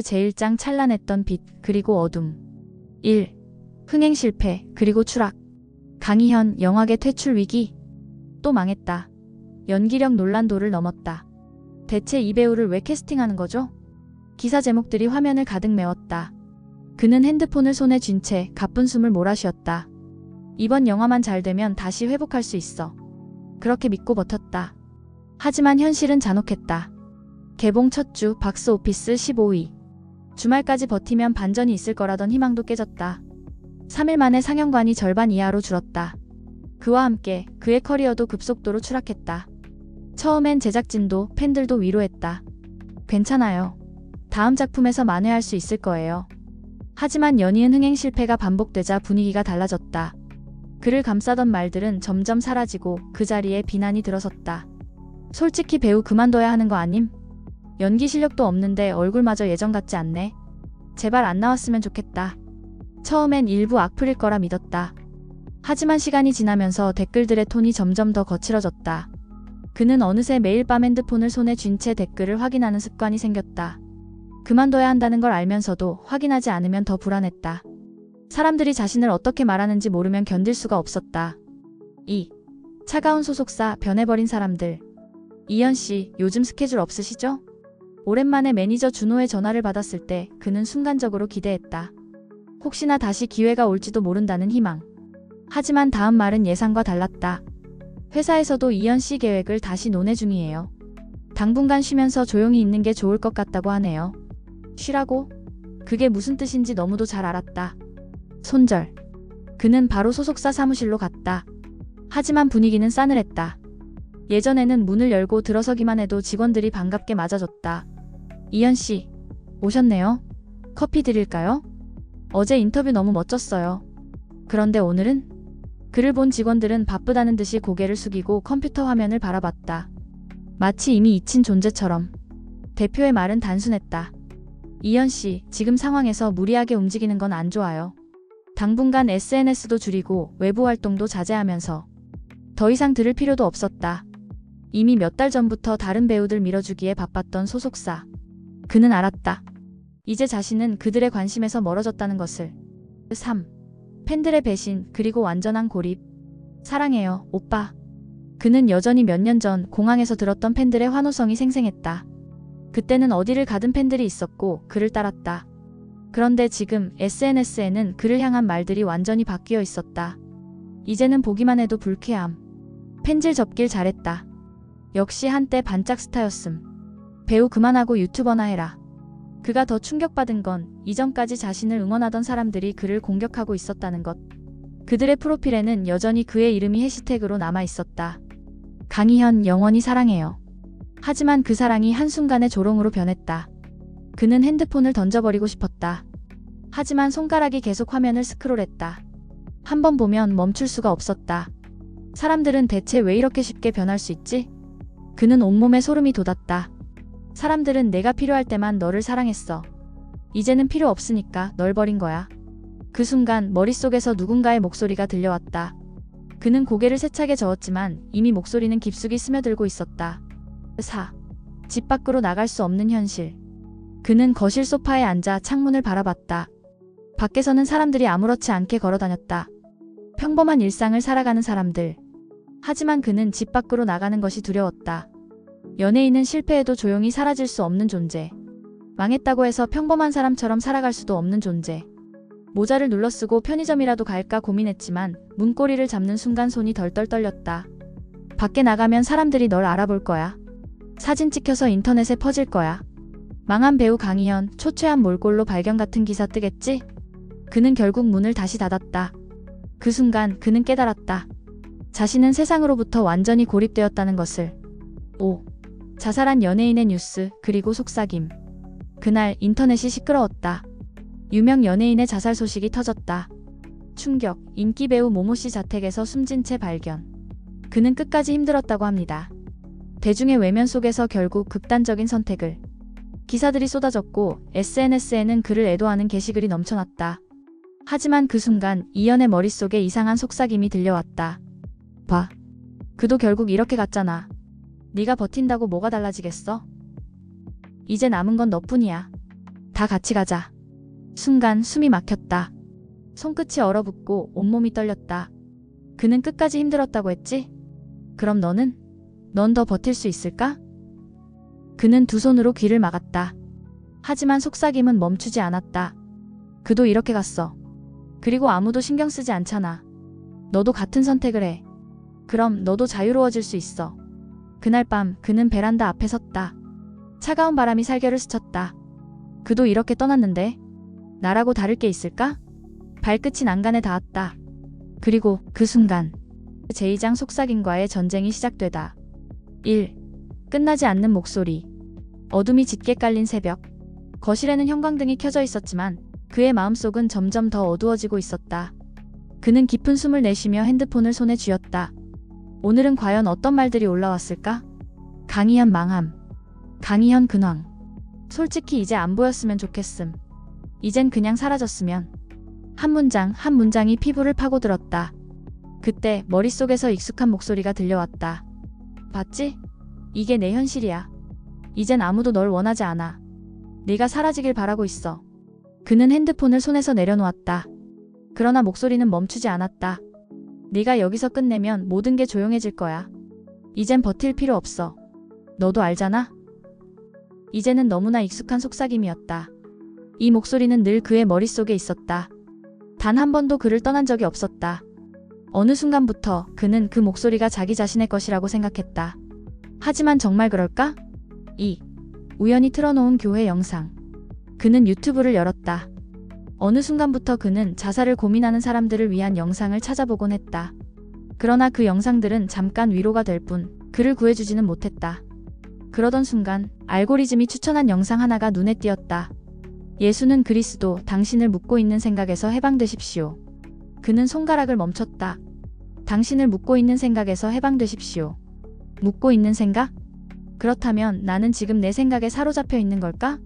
제1장 찬란했던 빛 그리고 어둠. 1. 흥행 실패 그리고 추락. 강희현 영화계 퇴출 위기. 또 망했다. 연기력 논란도를 넘었다. 대체 이 배우를 왜 캐스팅하는 거죠? 기사 제목들이 화면을 가득 메웠다. 그는 핸드폰을 손에 쥔 채 가쁜 숨을 몰아쉬었다. 이번 영화만 잘 되면 다시 회복할 수 있어. 그렇게 믿고 버텼다. 하지만 현실은 잔혹했다. 개봉 첫 주 박스오피스 15위. 주말까지 버티면 반전이 있을 거라던 희망도 깨졌다. 3일 만에 상영관이 절반 이하로 줄었다. 그와 함께 그의 커리어도 급속도로 추락했다. 처음엔 제작진도 팬들도 위로했다. 괜찮아요. 다음 작품에서 만회할 수 있을 거예요. 하지만 연이은 흥행 실패가 반복되자 분위기가 달라졌다. 그를 감싸던 말들은 점점 사라지고 그 자리에 비난이 들어섰다. 솔직히 배우 그만둬야 하는 거 아님? 연기 실력도 없는데 얼굴마저 예전 같지 않네. 제발 안 나왔으면 좋겠다. 처음엔 일부 악플일 거라 믿었다. 하지만 시간이 지나면서 댓글들의 톤이 점점 더 거칠어졌다. 그는 어느새 매일 밤 핸드폰을 손에 쥔 채 댓글을 확인하는 습관이 생겼다. 그만둬야 한다는 걸 알면서도 확인하지 않으면 더 불안했다. 사람들이 자신을 어떻게 말하는지 모르면 견딜 수가 없었다. 2. 차가운 소속사 변해버린 사람들. 이현 씨, 요즘 스케줄 없으시죠? 오랜만에 매니저 준호의 전화를 받았을 때 그는 순간적으로 기대했다. 혹시나 다시 기회가 올지도 모른다는 희망. 하지만 다음 말은 예상과 달랐다. 회사에서도 이현 씨 계획을 다시 논의 중이에요. 당분간 쉬면서 조용히 있는 게 좋을 것 같다고 하네요. 쉬라고? 그게 무슨 뜻인지 너무도 잘 알았다. 손절. 그는 바로 소속사 사무실로 갔다. 하지만 분위기는 싸늘했다. 예전에는 문을 열고 들어서기만 해도 직원들이 반갑게 맞아줬다. 이현 씨, 오셨네요. 커피 드릴까요? 어제 인터뷰 너무 멋졌어요. 그런데 오늘은? 그를 본 직원들은 바쁘다는 듯이 고개를 숙이고 컴퓨터 화면을 바라봤다. 마치 이미 잊힌 존재처럼. 대표의 말은 단순했다. 이현 씨, 지금 상황에서 무리하게 움직이는 건 안 좋아요. 당분간 SNS도 줄이고 외부 활동도 자제하면서. 더 이상 들을 필요도 없었다. 이미 몇 달 전부터 다른 배우들 밀어주기에 바빴던 소속사. 그는 알았다. 이제 자신은 그들의 관심에서 멀어졌다는 것을. 3. 팬들의 배신 그리고 완전한 고립. 사랑해요, 오빠. 그는 여전히 몇 년 전 공항에서 들었던 팬들의 환호성이 생생했다. 그때는 어디를 가든 팬들이 있었고 그를 따랐다. 그런데 지금 SNS에는 그를 향한 말들이 완전히 바뀌어 있었다. 이제는 보기만 해도 불쾌함. 팬질 접길 잘했다. 역시 한때 반짝 스타였음. 배우 그만하고 유튜버나 해라. 그가 더 충격받은 건 이전까지 자신을 응원하던 사람들이 그를 공격하고 있었다는 것. 그들의 프로필에는 여전히 그의 이름이 해시태그로 남아 있었다. 강희현 영원히 사랑해요. 하지만 그 사랑이 한순간에 조롱으로 변했다. 그는 핸드폰을 던져버리고 싶었다. 하지만 손가락이 계속 화면을 스크롤했다. 한 번 보면 멈출 수가 없었다. 사람들은 대체 왜 이렇게 쉽게 변할 수 있지? 그는 온몸에 소름이 돋았다. 사람들은 내가 필요할 때만 너를 사랑했어. 이제는 필요 없으니까 널 버린 거야. 그 순간 머릿속에서 누군가의 목소리가 들려왔다. 그는 고개를 세차게 저었지만 이미 목소리는 깊숙이 스며들고 있었다. 4. 집 밖으로 나갈 수 없는 현실. 그는 거실 소파에 앉아 창문을 바라봤다. 밖에서는 사람들이 아무렇지 않게 걸어다녔다. 평범한 일상을 살아가는 사람들. 하지만 그는 집 밖으로 나가는 것이 두려웠다. 연예인은 실패해도 조용히 사라질 수 없는 존재. 망했다고 해서 평범한 사람처럼 살아갈 수도 없는 존재. 모자를 눌러쓰고 편의점이라도 갈까 고민했지만 문고리를 잡는 순간 손이 덜덜 떨렸다. 밖에 나가면 사람들이 널 알아볼 거야. 사진 찍혀서 인터넷에 퍼질 거야. 망한 배우 강희현, 초췌한 몰골로 발견 같은 기사 뜨겠지? 그는 결국 문을 다시 닫았다. 그 순간 그는 깨달았다. 자신은 세상으로부터 완전히 고립되었다는 것을. 5. 자살한 연예인의 뉴스, 그리고 속삭임. 그날 인터넷이 시끄러웠다. 유명 연예인의 자살 소식이 터졌다. 충격, 인기 배우 모모씨 자택에서 숨진 채 발견. 그는 끝까지 힘들었다고 합니다. 대중의 외면 속에서 결국 극단적인 선택을. 기사들이 쏟아졌고 SNS에는 그를 애도하는 게시글이 넘쳐났다. 하지만 그 순간 이연의 머릿속에 이상한 속삭임이 들려왔다. 봐. 그도 결국 이렇게 갔잖아. 네가 버틴다고 뭐가 달라지겠어? 이제 남은 건 너뿐이야. 다 같이 가자. 순간 숨이 막혔다. 손끝이 얼어붙고 온몸이 떨렸다. 그는 끝까지 힘들었다고 했지? 그럼 너는? 넌 더 버틸 수 있을까? 그는 두 손으로 귀를 막았다. 하지만 속삭임은 멈추지 않았다. 그도 이렇게 갔어. 그리고 아무도 신경 쓰지 않잖아. 너도 같은 선택을 해. 그럼 너도 자유로워질 수 있어. 그날 밤 그는 베란다 앞에 섰다. 차가운 바람이 살결을 스쳤다. 그도 이렇게 떠났는데 나라고 다를 게 있을까? 발끝이 난간에 닿았다. 그리고 그 순간 제2장 속삭임과의 전쟁이 시작되다. 1. 끝나지 않는 목소리. 어둠이 짙게 깔린 새벽. 거실에는 형광등이 켜져 있었지만 그의 마음속은 점점 더 어두워지고 있었다. 그는 깊은 숨을 내쉬며 핸드폰을 손에 쥐었다. 오늘은 과연 어떤 말들이 올라왔을까? 강희현 망함. 강희현 근황. 솔직히 이제 안 보였으면 좋겠음. 이젠 그냥 사라졌으면. 한 문장 한 문장이 피부를 파고들었다. 그때 머릿속에서 익숙한 목소리가 들려왔다. 봤지? 이게 내 현실이야. 이젠 아무도 널 원하지 않아. 네가 사라지길 바라고 있어. 그는 핸드폰을 손에서 내려놓았다. 그러나 목소리는 멈추지 않았다. 네가 여기서 끝내면 모든 게 조용해질 거야. 이젠 버틸 필요 없어. 너도 알잖아? 이제는 너무나 익숙한 속삭임이었다. 이 목소리는 늘 그의 머릿속에 있었다. 단 한 번도 그를 떠난 적이 없었다. 어느 순간부터 그는 그 목소리가 자기 자신의 것이라고 생각했다. 하지만 정말 그럴까? 2. 우연히 틀어놓은 교회 영상. 그는 유튜브를 열었다. 어느 순간부터 그는 자살을 고민하는 사람들을 위한 영상을 찾아보곤 했다. 그러나 그 영상들은 잠깐 위로가 될 뿐 그를 구해주지는 못했다. 그러던 순간 알고리즘이 추천한 영상 하나가 눈에 띄었다. 예수는 그리스도, 당신을 묻고 있는 생각에서 해방되십시오. 그는 손가락을 멈췄다. 당신을 묻고 있는 생각에서 해방되십시오. 묻고 있는 생각? 그렇다면 나는 지금 내 생각에 사로잡혀 있는 걸까?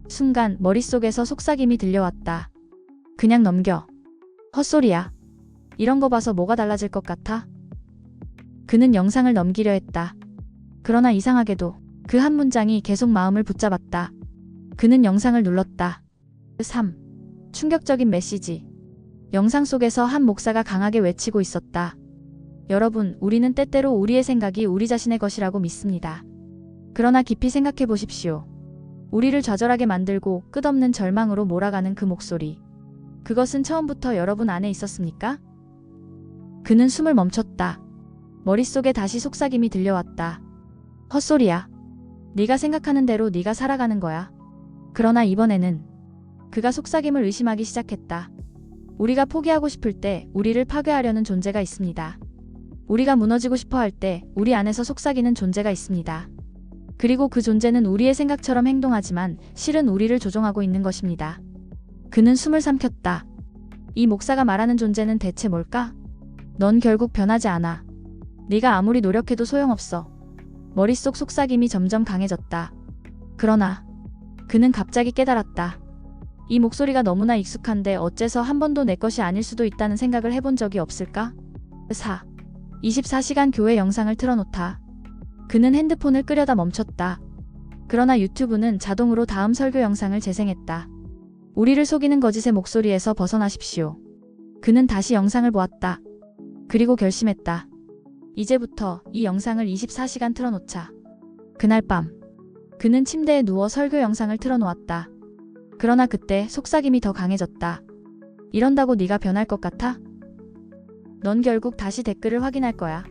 순간 머릿속에서 속삭임이 들려왔다. 그냥 넘겨. 헛소리야. 이런 거 봐서 뭐가 달라질 것 같아? 그는 영상을 넘기려 했다. 그러나 이상하게도 그 한 문장이 계속 마음을 붙잡았다. 그는 영상을 눌렀다. 3. 충격적인 메시지. 영상 속에서 한 목사가 강하게 외치고 있었다. 여러분, 우리는 때때로 우리의 생각이 우리 자신의 것이라고 믿습니다. 그러나 깊이 생각해 보십시오. 우리를 좌절하게 만들고 끝없는 절망으로 몰아가는 그 목소리. 그것은 처음부터 여러분 안에 있었습니까? 그는 숨을 멈췄다. 머릿속에 다시 속삭임이 들려왔다. 헛소리야. 네가 생각하는 대로 네가 살아가는 거야. 그러나 이번에는 그가 속삭임을 의심하기 시작했다. 우리가 포기하고 싶을 때 우리를 파괴하려는 존재가 있습니다. 우리가 무너지고 싶어 할 때 우리 안에서 속삭이는 존재가 있습니다. 그리고 그 존재는 우리의 생각처럼 행동하지만 실은 우리를 조종하고 있는 것입니다. 그는 숨을 삼켰다. 이 목사가 말하는 존재는 대체 뭘까? 넌 결국 변하지 않아. 네가 아무리 노력해도 소용없어. 머릿속 속삭임이 점점 강해졌다. 그러나 그는 갑자기 깨달았다. 이 목소리가 너무나 익숙한데 어째서 한 번도 내 것이 아닐 수도 있다는 생각을 해본 적이 없을까? 4. 24시간 교회 영상을 틀어놓다. 그는 핸드폰을 끄려다 멈췄다. 그러나 유튜브는 자동으로 다음 설교 영상을 재생했다. 우리를 속이는 거짓의 목소리에서 벗어나십시오. 그는 다시 영상을 보았다. 그리고 결심했다. 이제부터 이 영상을 24시간 틀어놓자. 그날 밤 그는 침대에 누워 설교 영상을 틀어놓았다. 그러나 그때 속삭임이 더 강해졌다. 이런다고 네가 변할 것 같아? 넌 결국 다시 댓글을 확인할 거야.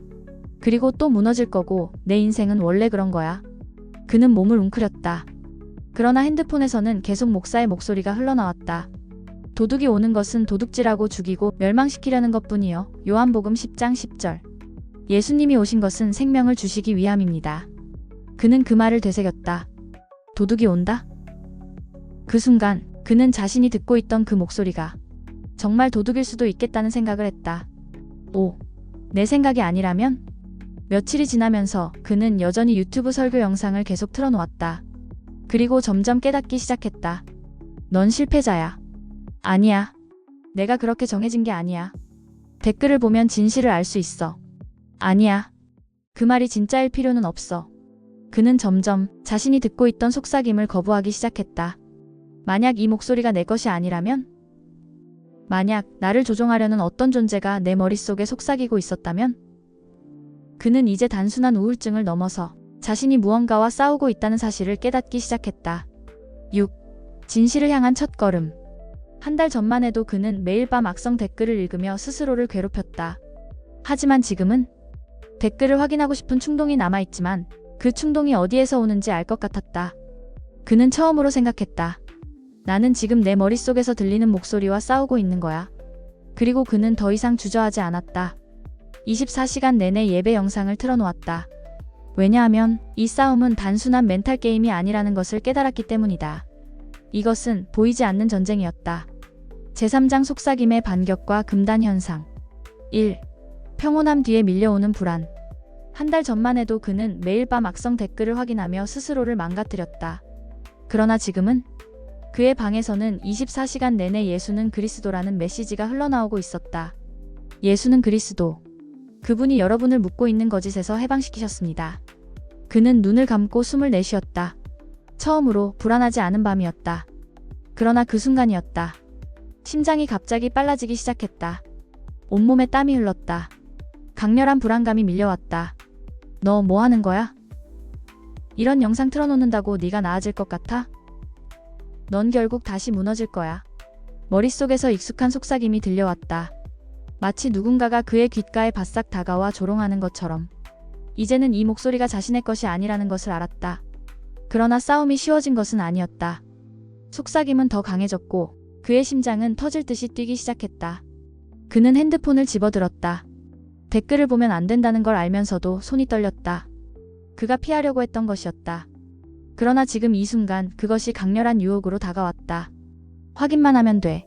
그리고 또 무너질 거고 내 인생은 원래 그런 거야. 그는 몸을 웅크렸다. 그러나 핸드폰에서는 계속 목사의 목소리가 흘러나왔다. 도둑이 오는 것은 도둑질하고 죽이고 멸망시키려는 것뿐이요. 요한복음 10장 10절. 예수님이 오신 것은 생명을 주시기 위함입니다. 그는 그 말을 되새겼다. 도둑이 온다? 그 순간 그는 자신이 듣고 있던 그 목소리가 정말 도둑일 수도 있겠다는 생각을 했다. 오, 내 생각이 아니라면? 며칠이 지나면서 그는 여전히 유튜브 설교 영상을 계속 틀어놓았다. 그리고 점점 깨닫기 시작했다. 넌 실패자야. 아니야. 내가 그렇게 정해진 게 아니야. 댓글을 보면 진실을 알 수 있어. 아니야. 그 말이 진짜일 필요는 없어. 그는 점점 자신이 듣고 있던 속삭임을 거부하기 시작했다. 만약 이 목소리가 내 것이 아니라면? 만약 나를 조종하려는 어떤 존재가 내 머릿속에 속삭이고 있었다면? 그는 이제 단순한 우울증을 넘어서 자신이 무언가와 싸우고 있다는 사실을 깨닫기 시작했다. 6. 진실을 향한 첫걸음. 한 달 전만 해도 그는 매일 밤 악성 댓글을 읽으며 스스로를 괴롭혔다. 하지만 지금은 댓글을 확인하고 싶은 충동이 남아있지만 그 충동이 어디에서 오는지 알 것 같았다. 그는 처음으로 생각했다. 나는 지금 내 머릿속에서 들리는 목소리와 싸우고 있는 거야. 그리고 그는 더 이상 주저하지 않았다. 24시간 내내 예배 영상을 틀어놓았다. 왜냐하면 이 싸움은 단순한 멘탈 게임이 아니라는 것을 깨달았기 때문이다. 이것은 보이지 않는 전쟁이었다. 제3장 속삭임의 반격과 금단 현상. 1. 평온함 뒤에 밀려오는 불안. 한 달 전만 해도 그는 매일 밤 악성 댓글을 확인하며 스스로를 망가뜨렸다. 그러나 지금은 그의 방에서는 24시간 내내 예수는 그리스도라는 메시지가 흘러나오고 있었다. 예수는 그리스도. 그분이 여러분을 묶고 있는 거짓에서 해방시키셨습니다. 그는 눈을 감고 숨을 내쉬었다. 처음으로 불안하지 않은 밤이었다. 그러나 그 순간이었다. 심장이 갑자기 빨라지기 시작했다. 온몸에 땀이 흘렀다. 강렬한 불안감이 밀려왔다. 너 뭐 하는 거야? 이런 영상 틀어놓는다고 네가 나아질 것 같아? 넌 결국 다시 무너질 거야. 머릿속에서 익숙한 속삭임이 들려왔다. 마치 누군가가 그의 귓가에 바싹 다가와 조롱하는 것처럼. 이제는 이 목소리가 자신의 것이 아니라는 것을 알았다. 그러나 싸움이 쉬워진 것은 아니었다. 속삭임은 더 강해졌고 그의 심장은 터질 듯이 뛰기 시작했다. 그는 핸드폰을 집어들었다. 댓글을 보면 안 된다는 걸 알면서도 손이 떨렸다. 그가 피하려고 했던 것이었다. 그러나 지금 이 순간 그것이 강렬한 유혹으로 다가왔다. 확인만 하면 돼.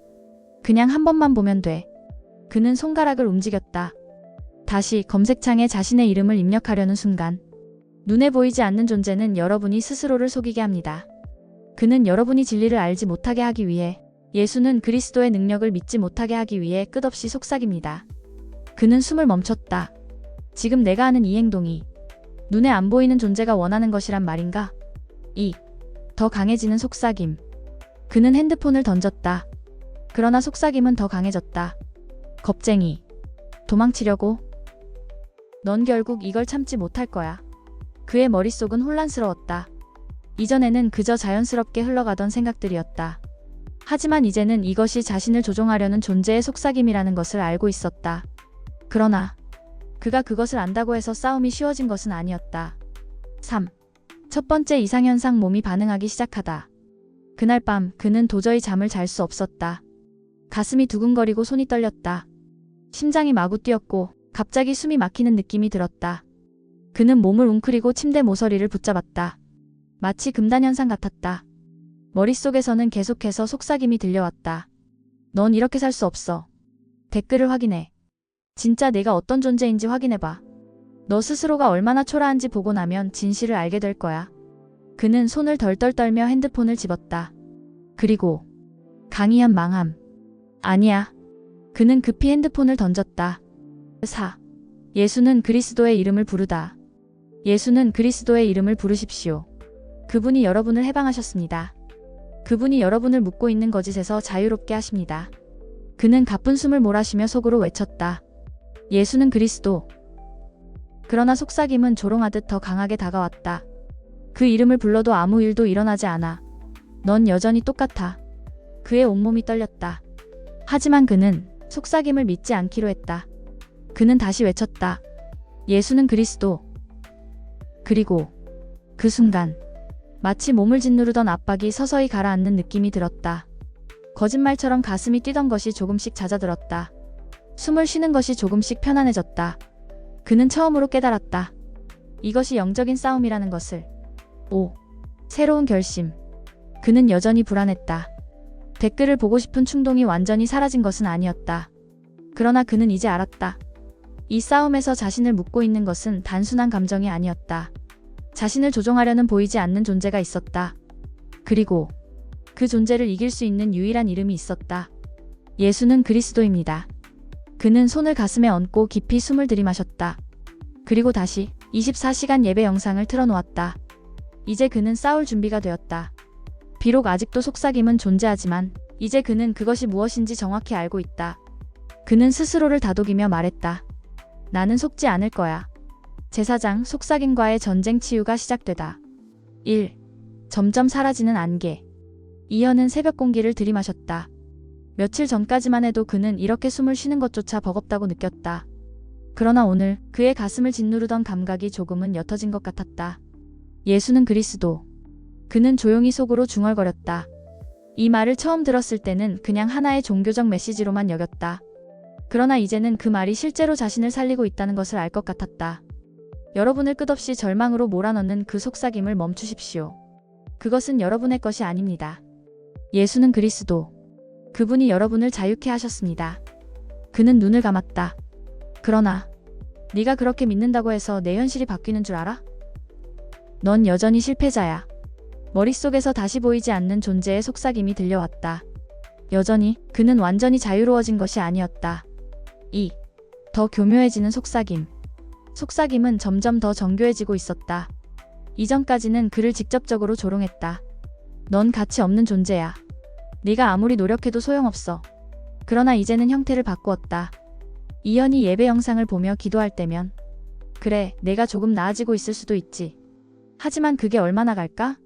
그냥 한 번만 보면 돼. 그는 손가락을 움직였다. 다시 검색창에 자신의 이름을 입력하려는 순간 눈에 보이지 않는 존재는 여러분이 스스로를 속이게 합니다. 그는 여러분이 진리를 알지 못하게 하기 위해, 예수는 그리스도의 능력을 믿지 못하게 하기 위해 끝없이 속삭입니다. 그는 숨을 멈췄다. 지금 내가 하는 이 행동이 눈에 안 보이는 존재가 원하는 것이란 말인가? 2. 더 강해지는 속삭임. 그는 핸드폰을 던졌다. 그러나 속삭임은 더 강해졌다. 겁쟁이. 도망치려고? 넌 결국 이걸 참지 못할 거야. 그의 머릿속은 혼란스러웠다. 이전에는 그저 자연스럽게 흘러가던 생각들이었다. 하지만 이제는 이것이 자신을 조종하려는 존재의 속삭임이라는 것을 알고 있었다. 그러나 그가 그것을 안다고 해서 싸움이 쉬워진 것은 아니었다. 3. 첫 번째 이상현상. 몸이 반응하기 시작하다. 그날 밤 그는 도저히 잠을 잘 수 없었다. 가슴이 두근거리고 손이 떨렸다. 심장이 마구 뛰었고 갑자기 숨이 막히는 느낌이 들었다. 그는 몸을 웅크리고 침대 모서리를 붙잡았다. 마치 금단현상 같았다. 머릿속에서는 계속해서 속삭임이 들려왔다. 넌 이렇게 살 수 없어. 댓글을 확인해. 진짜 내가 어떤 존재인지 확인해봐. 너 스스로가 얼마나 초라한지 보고 나면 진실을 알게 될 거야. 그는 손을 덜덜 떨며 핸드폰을 집었다. 그리고 강희연 망함. 아니야. 그는 급히 핸드폰을 던졌다. 4. 예수는 그리스도의 이름을 부르다. 예수는 그리스도의 이름을 부르십시오. 그분이 여러분을 해방하셨습니다. 그분이 여러분을 묶고 있는 거짓에서 자유롭게 하십니다. 그는 가쁜 숨을 몰아쉬며 속으로 외쳤다. 예수는 그리스도. 그러나 속삭임은 조롱하듯 더 강하게 다가왔다. 그 이름을 불러도 아무 일도 일어나지 않아. 넌 여전히 똑같아. 그의 온몸이 떨렸다. 하지만 그는 속삭임을 믿지 않기로 했다. 그는 다시 외쳤다. 예수는 그리스도. 그리고 그 순간 마치 몸을 짓누르던 압박이 서서히 가라앉는 느낌이 들었다. 거짓말처럼 가슴이 뛰던 것이 조금씩 잦아들었다. 숨을 쉬는 것이 조금씩 편안해졌다. 그는 처음으로 깨달았다. 이것이 영적인 싸움이라는 것을. 5. 새로운 결심. 그는 여전히 불안했다. 댓글을 보고 싶은 충동이 완전히 사라진 것은 아니었다. 그러나 그는 이제 알았다. 이 싸움에서 자신을 묶고 있는 것은 단순한 감정이 아니었다. 자신을 조종하려는 보이지 않는 존재가 있었다. 그리고 그 존재를 이길 수 있는 유일한 이름이 있었다. 예수는 그리스도입니다. 그는 손을 가슴에 얹고 깊이 숨을 들이마셨다. 그리고 다시 24시간 예배 영상을 틀어놓았다. 이제 그는 싸울 준비가 되었다. 비록 아직도 속삭임은 존재하지만 이제 그는 그것이 무엇인지 정확히 알고 있다. 그는 스스로를 다독이며 말했다. 나는 속지 않을 거야. 제4장 속삭임과의 전쟁 치유가 시작되다. 1. 점점 사라지는 안개. 이현은 새벽 공기를 들이마셨다. 며칠 전까지만 해도 그는 이렇게 숨을 쉬는 것조차 버겁다고 느꼈다. 그러나 오늘 그의 가슴을 짓누르던 감각이 조금은 옅어진 것 같았다. 예수는 그리스도. 그는 조용히 속으로 중얼거렸다. 이 말을 처음 들었을 때는 그냥 하나의 종교적 메시지로만 여겼다. 그러나 이제는 그 말이 실제로 자신을 살리고 있다는 것을 알 것 같았다. 여러분을 끝없이 절망으로 몰아넣는 그 속삭임을 멈추십시오. 그것은 여러분의 것이 아닙니다. 예수는 그리스도. 그분이 여러분을 자유케 하셨습니다. 그는 눈을 감았다. 그러나 네가 그렇게 믿는다고 해서 내 현실이 바뀌는 줄 알아? 넌 여전히 실패자야. 머릿속에서 다시 보이지 않는 존재의 속삭임이 들려왔다. 여전히 그는 완전히 자유로워진 것이 아니었다. 2. 더 교묘해지는 속삭임. 속삭임은 점점 더 정교해지고 있었다. 이전까지는 그를 직접적으로 조롱했다. 넌 가치 없는 존재야. 네가 아무리 노력해도 소용없어. 그러나 이제는 형태를 바꾸었다. 이현이 예배 영상을 보며 기도할 때면 그래, 내가 조금 나아지고 있을 수도 있지. 하지만 그게 얼마나 갈까?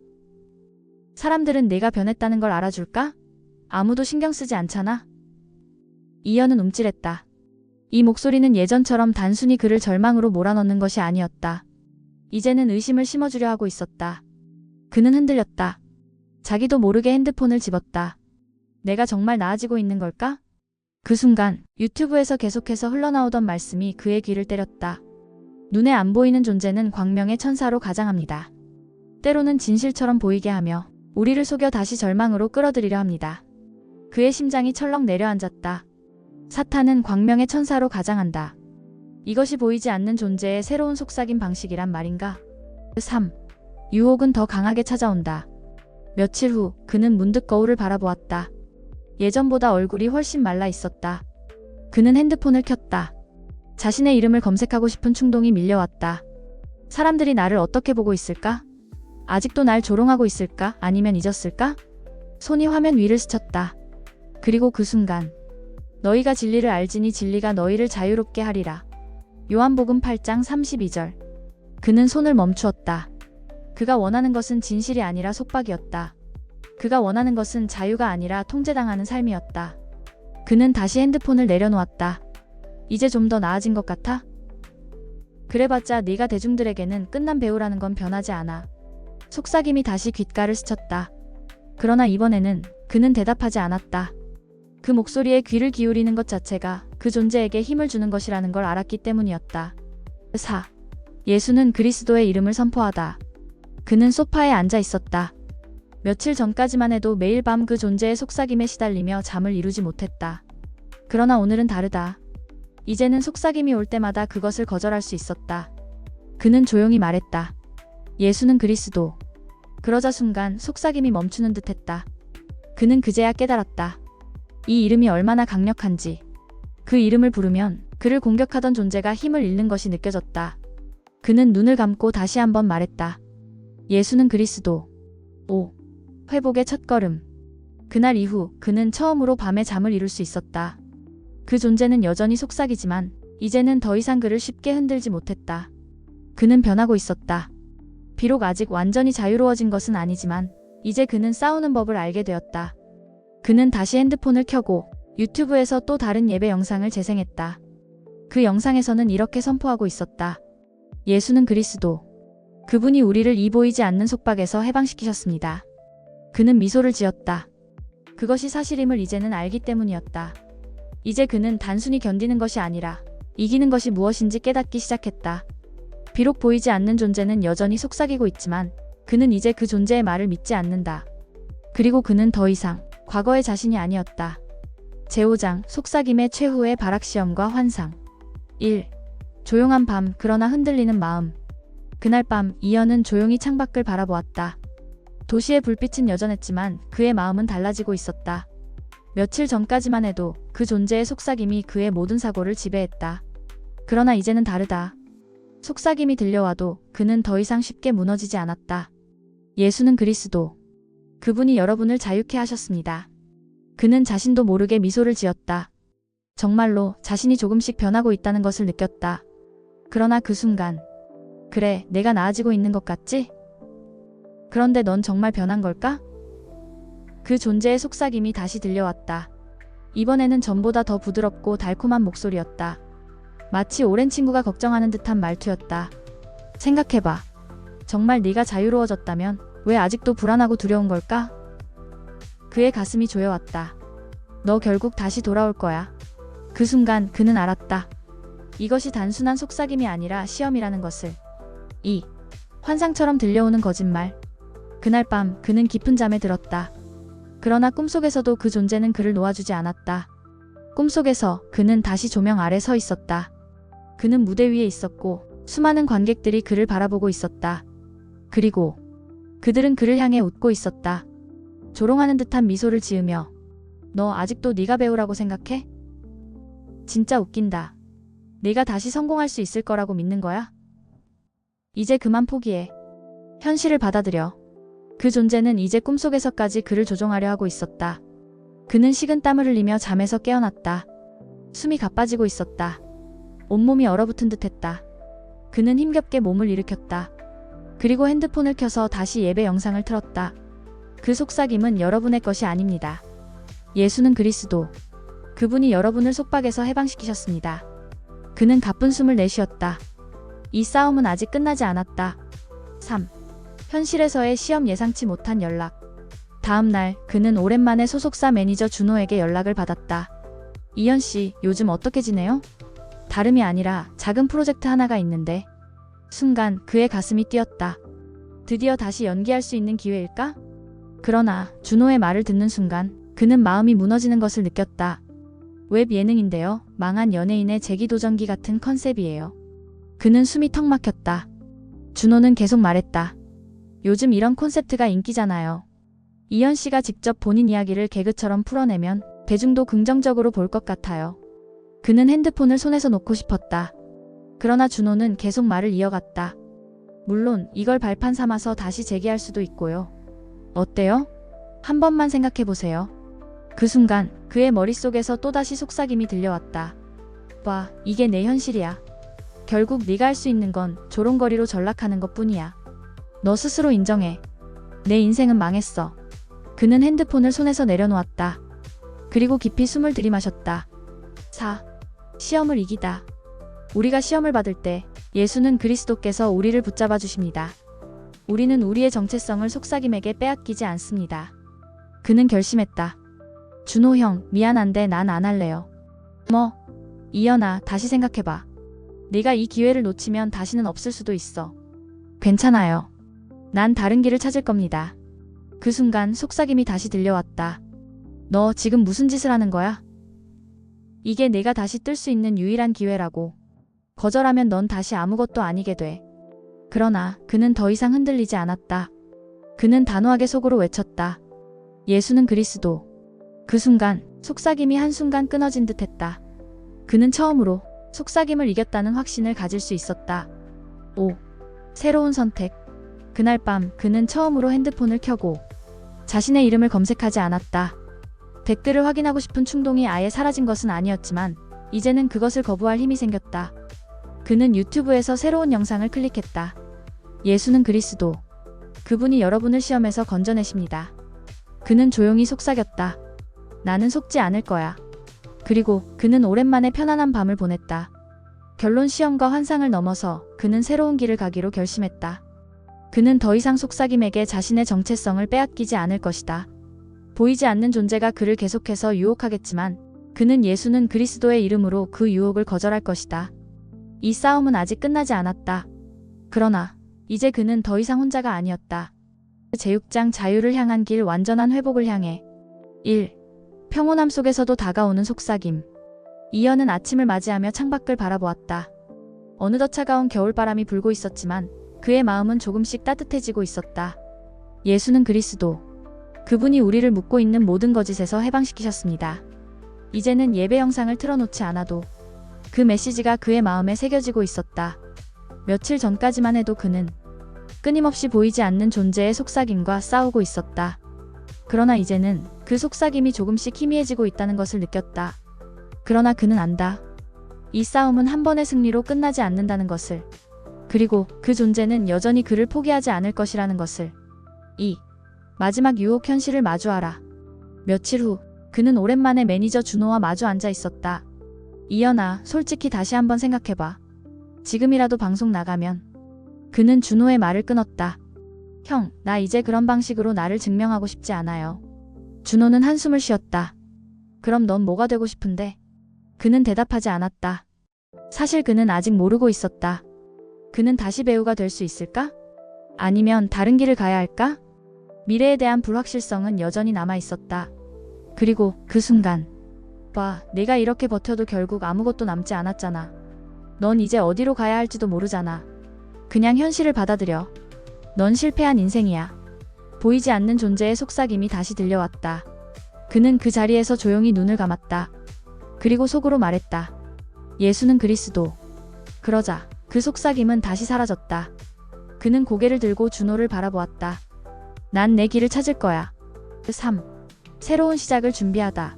사람들은 내가 변했다는 걸 알아줄까? 아무도 신경 쓰지 않잖아. 이현은 움찔했다. 이 목소리는 예전처럼 단순히 그를 절망으로 몰아넣는 것이 아니었다. 이제는 의심을 심어주려 하고 있었다. 그는 흔들렸다. 자기도 모르게 핸드폰을 집었다. 내가 정말 나아지고 있는 걸까? 그 순간 유튜브에서 계속해서 흘러나오던 말씀이 그의 귀를 때렸다. 눈에 안 보이는 존재는 광명의 천사로 가장합니다. 때로는 진실처럼 보이게 하며 우리를 속여 다시 절망으로 끌어들이려 합니다. 그의 심장이 철렁 내려앉았다. 사탄은 광명의 천사로 가장한다. 이것이 보이지 않는 존재의 새로운 속삭임 방식이란 말인가? 3. 유혹은 더 강하게 찾아온다. 며칠 후 그는 문득 거울을 바라보았다. 예전보다 얼굴이 훨씬 말라 있었다. 그는 핸드폰을 켰다. 자신의 이름을 검색하고 싶은 충동이 밀려왔다. 사람들이 나를 어떻게 보고 있을까? 아직도 날 조롱하고 있을까? 아니면 잊었을까? 손이 화면 위를 스쳤다. 그리고 그 순간 너희가 진리를 알지니 진리가 너희를 자유롭게 하리라. 요한복음 8장 32절. 그는 손을 멈추었다. 그가 원하는 것은 진실이 아니라 속박이었다. 그가 원하는 것은 자유가 아니라 통제당하는 삶이었다. 그는 다시 핸드폰을 내려놓았다. 이제 좀 더 나아진 것 같아? 그래봤자 네가 대중들에게는 끝난 배우라는 건 변하지 않아. 속삭임이 다시 귓가를 스쳤다. 그러나 이번에는 그는 대답하지 않았다. 그 목소리에 귀를 기울이는 것 자체가 그 존재에게 힘을 주는 것이라는 걸 알았기 때문이었다. 4. 예수는 그리스도의 이름을 선포하다. 그는 소파에 앉아 있었다. 며칠 전까지만 해도 매일 밤 그 존재의 속삭임에 시달리며 잠을 이루지 못했다. 그러나 오늘은 다르다. 이제는 속삭임이 올 때마다 그것을 거절할 수 있었다. 그는 조용히 말했다. 예수는 그리스도. 그러자 순간 속삭임이 멈추는 듯했다. 그는 그제야 깨달았다. 이 이름이 얼마나 강력한지. 그 이름을 부르면 그를 공격하던 존재가 힘을 잃는 것이 느껴졌다. 그는 눈을 감고 다시 한번 말했다. 예수는 그리스도. 5. 회복의 첫걸음. 그날 이후 그는 처음으로 밤에 잠을 이룰 수 있었다. 그 존재는 여전히 속삭이지만 이제는 더 이상 그를 쉽게 흔들지 못했다. 그는 변하고 있었다. 비록 아직 완전히 자유로워진 것은 아니지만 이제 그는 싸우는 법을 알게 되었다. 그는 다시 핸드폰을 켜고 유튜브에서 또 다른 예배 영상을 재생했다. 그 영상에서는 이렇게 선포하고 있었다. 예수는 그리스도. 그분이 우리를 이 보이지 않는 속박에서 해방시키셨습니다. 그는 미소를 지었다. 그것이 사실임을 이제는 알기 때문이었다. 이제 그는 단순히 견디는 것이 아니라 이기는 것이 무엇인지 깨닫기 시작했다. 비록 보이지 않는 존재는 여전히 속삭이고 있지만 그는 이제 그 존재의 말을 믿지 않는다. 그리고 그는 더 이상 과거의 자신이 아니었다. 제5장 속삭임의 최후의 발악시험과 환상. 1. 조용한 밤 그러나 흔들리는 마음. 그날 밤 이현은 조용히 창밖을 바라보았다. 도시의 불빛은 여전했지만 그의 마음은 달라지고 있었다. 며칠 전까지만 해도 그 존재의 속삭임이 그의 모든 사고를 지배했다. 그러나 이제는 다르다. 속삭임이 들려와도 그는 더 이상 쉽게 무너지지 않았다. 예수는 그리스도. 그분이 여러분을 자유케 하셨습니다. 그는 자신도 모르게 미소를 지었다. 정말로 자신이 조금씩 변하고 있다는 것을 느꼈다. 그러나 그 순간, 그래, 내가 나아지고 있는 것 같지? 그런데 넌 정말 변한 걸까? 그 존재의 속삭임이 다시 들려왔다. 이번에는 전보다 더 부드럽고 달콤한 목소리였다. 마치 오랜 친구가 걱정하는 듯한 말투였다. 생각해봐. 정말 네가 자유로워졌다면 왜 아직도 불안하고 두려운 걸까? 그의 가슴이 조여왔다. 너 결국 다시 돌아올 거야. 그 순간 그는 알았다. 이것이 단순한 속삭임이 아니라 시험이라는 것을. 이 환상처럼 들려오는 거짓말. 그날 밤 그는 깊은 잠에 들었다. 그러나 꿈속에서도 그 존재는 그를 놓아주지 않았다. 꿈속에서 그는 다시 조명 아래 서 있었다. 그는 무대 위에 있었고 수많은 관객들이 그를 바라보고 있었다. 그리고 그들은 그를 향해 웃고 있었다. 조롱하는 듯한 미소를 지으며 너 아직도 네가 배우라고 생각해? 진짜 웃긴다. 네가 다시 성공할 수 있을 거라고 믿는 거야? 이제 그만 포기해. 현실을 받아들여. 그 존재는 이제 꿈속에서까지 그를 조종하려 하고 있었다. 그는 식은 땀을 흘리며 잠에서 깨어났다. 숨이 가빠지고 있었다. 온몸이 얼어붙은 듯했다. 그는 힘겹게 몸을 일으켰다. 그리고 핸드폰을 켜서 다시 예배 영상을 틀었다. 그 속삭임은 여러분의 것이 아닙니다. 예수는 그리스도. 그분이 여러분을 속박에서 해방시키셨습니다. 그는 가쁜 숨을 내쉬었다. 이 싸움은 아직 끝나지 않았다. 3. 현실에서의 시험 예상치 못한 연락. 다음 날 그는 오랜만에 소속사 매니저 준호에게 연락을 받았다. 이현 씨, 요즘 어떻게 지내요? 다름이 아니라 작은 프로젝트 하나가 있는데. 순간 그의 가슴이 뛰었다. 드디어 다시 연기할 수 있는 기회일까? 그러나 준호의 말을 듣는 순간 그는 마음이 무너지는 것을 느꼈다. 웹 예능인데요. 망한 연예인의 재기도전기 같은 컨셉이에요. 그는 숨이 턱 막혔다. 준호는 계속 말했다. 요즘 이런 콘셉트가 인기잖아요. 이현 씨가 직접 본인 이야기를 개그처럼 풀어내면 대중도 긍정적으로 볼 것 같아요. 그는 핸드폰을 손에서 놓고 싶었다. 그러나 준호는 계속 말을 이어갔다. 물론 이걸 발판 삼아서 다시 재기할 수도 있고요. 어때요? 한 번만 생각해보세요. 그 순간 그의 머릿속에서 또다시 속삭임이 들려왔다. 봐, 이게 내 현실이야. 결국 네가 할 수 있는 건 조롱거리로 전락하는 것뿐이야. 너 스스로 인정해. 내 인생은 망했어. 그는 핸드폰을 손에서 내려놓았다. 그리고 깊이 숨을 들이마셨다. 4. 시험을 이기다. 우리가 시험을 받을 때 예수는 그리스도께서 우리를 붙잡아 주십니다. 우리는 우리의 정체성을 속삭임에게 빼앗기지 않습니다. 그는 결심했다. 준호 형, 미안한데 난 안 할래요. 뭐? 이현아, 다시 생각해봐. 네가 이 기회를 놓치면 다시는 없을 수도 있어. 괜찮아요. 난 다른 길을 찾을 겁니다. 그 순간 속삭임이 다시 들려왔다. 너 지금 무슨 짓을 하는 거야? 이게 내가 다시 뜰 수 있는 유일한 기회라고. 거절하면 넌 다시 아무것도 아니게 돼. 그러나 그는 더 이상 흔들리지 않았다. 그는 단호하게 속으로 외쳤다. 예수는 그리스도. 그 순간 속삭임이 한순간 끊어진 듯 했다. 그는 처음으로 속삭임을 이겼다는 확신을 가질 수 있었다. 5. 새로운 선택. 그날 밤 그는 처음으로 핸드폰을 켜고 자신의 이름을 검색하지 않았다. 댓글을 확인하고 싶은 충동이 아예 사라진 것은 아니었지만 이제는 그것을 거부할 힘이 생겼다. 그는 유튜브에서 새로운 영상을 클릭했다. 예수는 그리스도. 그분이 여러분을 시험에서 건져내십니다. 그는 조용히 속삭였다. 나는 속지 않을 거야. 그리고 그는 오랜만에 편안한 밤을 보냈다. 결론 시험과 환상을 넘어서 그는 새로운 길을 가기로 결심했다. 그는 더 이상 속삭임에게 자신의 정체성을 빼앗기지 않을 것이다. 보이지 않는 존재가 그를 계속해서 유혹하겠지만 그는 예수는 그리스도의 이름으로 그 유혹을 거절할 것이다. 이 싸움은 아직 끝나지 않았다. 그러나 이제 그는 더 이상 혼자가 아니었다. 제6장 자유를 향한 길 완전한 회복을 향해. 1. 평온함 속에서도 다가오는 속삭임. 이현은 아침을 맞이하며 창밖을 바라보았다. 어느덧 차가운 겨울바람이 불고 있었지만 그의 마음은 조금씩 따뜻해지고 있었다. 예수는 그리스도. 그분이 우리를 묶고 있는 모든 거짓에서 해방시키셨습니다. 이제는 예배 영상을 틀어놓지 않아도 그 메시지가 그의 마음에 새겨지고 있었다. 며칠 전까지만 해도 그는 끊임없이 보이지 않는 존재의 속삭임과 싸우고 있었다. 그러나 이제는 그 속삭임이 조금씩 희미해지고 있다는 것을 느꼈다. 그러나 그는 안다. 이 싸움은 한 번의 승리로 끝나지 않는다는 것을. 그리고 그 존재는 여전히 그를 포기하지 않을 것이라는 것을. 이 마지막 유혹 현실을 마주하라. 며칠 후 그는 오랜만에 매니저 준호와 마주 앉아 있었다. 이연아, 솔직히 다시 한번 생각해봐. 지금이라도 방송 나가면. 그는 준호의 말을 끊었다. 형, 나 이제 그런 방식으로 나를 증명하고 싶지 않아요. 준호는 한숨을 쉬었다. 그럼 넌 뭐가 되고 싶은데? 그는 대답하지 않았다. 사실 그는 아직 모르고 있었다. 그는 다시 배우가 될 수 있을까? 아니면 다른 길을 가야 할까? 미래에 대한 불확실성은 여전히 남아 있었다. 그리고 그 순간, 봐, 내가 이렇게 버텨도 결국 아무것도 남지 않았잖아. 넌 이제 어디로 가야 할지도 모르잖아. 그냥 현실을 받아들여. 넌 실패한 인생이야. 보이지 않는 존재의 속삭임이 다시 들려왔다. 그는 그 자리에서 조용히 눈을 감았다. 그리고 속으로 말했다. 예수는 그리스도. 그러자 그 속삭임은 다시 사라졌다. 그는 고개를 들고 준호를 바라보았다. 난 내 길을 찾을 거야. 3. 새로운 시작을 준비하다.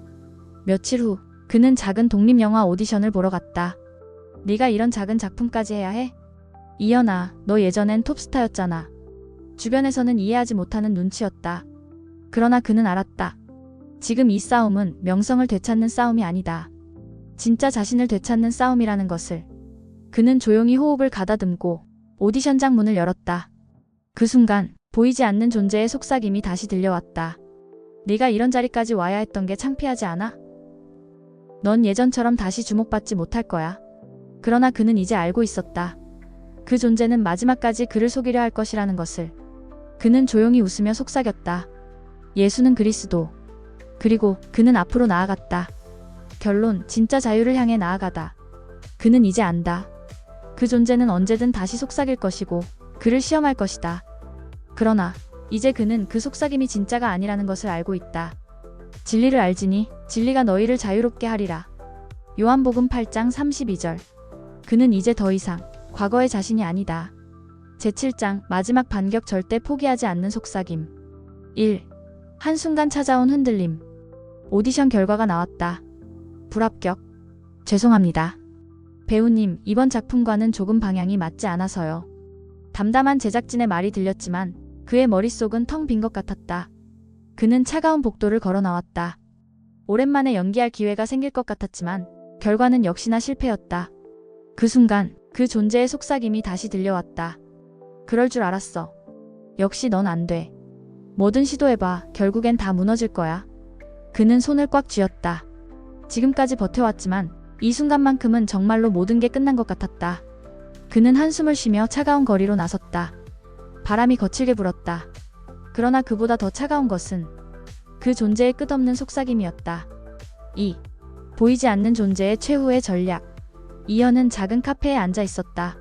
며칠 후 그는 작은 독립영화 오디션을 보러 갔다. 네가 이런 작은 작품까지 해야 해? 이연아, 너 예전엔 톱스타였잖아. 주변에서는 이해하지 못하는 눈치였다. 그러나 그는 알았다. 지금 이 싸움은 명성을 되찾는 싸움이 아니다. 진짜 자신을 되찾는 싸움이라는 것을. 그는 조용히 호흡을 가다듬고 오디션장 문을 열었다. 그 순간 보이지 않는 존재의 속삭임이 다시 들려왔다. 네가 이런 자리까지 와야 했던 게 창피하지 않아? 넌 예전처럼 다시 주목받지 못할 거야. 그러나 그는 이제 알고 있었다. 그 존재는 마지막까지 그를 속이려 할 것이라는 것을. 그는 조용히 웃으며 속삭였다. 예수는 그리스도. 그리고 그는 앞으로 나아갔다. 결론, 진짜 자유를 향해 나아가다. 그는 이제 안다. 그 존재는 언제든 다시 속삭일 것이고 그를 시험할 것이다. 그러나 이제 그는 그 속삭임이 진짜가 아니라는 것을 알고 있다. 진리를 알지니 진리가 너희를 자유롭게 하리라. 요한복음 8장 32절. 그는 이제 더 이상 과거의 자신이 아니다. 제7장 마지막 반격. 절대 포기하지 않는 속삭임. 1. 한순간 찾아온 흔들림. 오디션 결과가 나왔다. 불합격. 죄송합니다. 배우님, 이번 작품과는 조금 방향이 맞지 않아서요. 담담한 제작진의 말이 들렸지만 그의 머릿속은 텅 빈 것 같았다. 그는 차가운 복도를 걸어 나왔다. 오랜만에 연기할 기회가 생길 것 같았지만 결과는 역시나 실패였다. 그 순간 그 존재의 속삭임이 다시 들려왔다. 그럴 줄 알았어. 역시 넌 안 돼. 뭐든 시도해봐. 결국엔 다 무너질 거야. 그는 손을 꽉 쥐었다. 지금까지 버텨왔지만 이 순간만큼은 정말로 모든 게 끝난 것 같았다. 그는 한숨을 쉬며 차가운 거리로 나섰다. 바람이 거칠게 불었다. 그러나 그보다 더 차가운 것은 그 존재의 끝없는 속삭임이었다. 2. 보이지 않는 존재의 최후의 전략. 이현은 작은 카페에 앉아 있었다.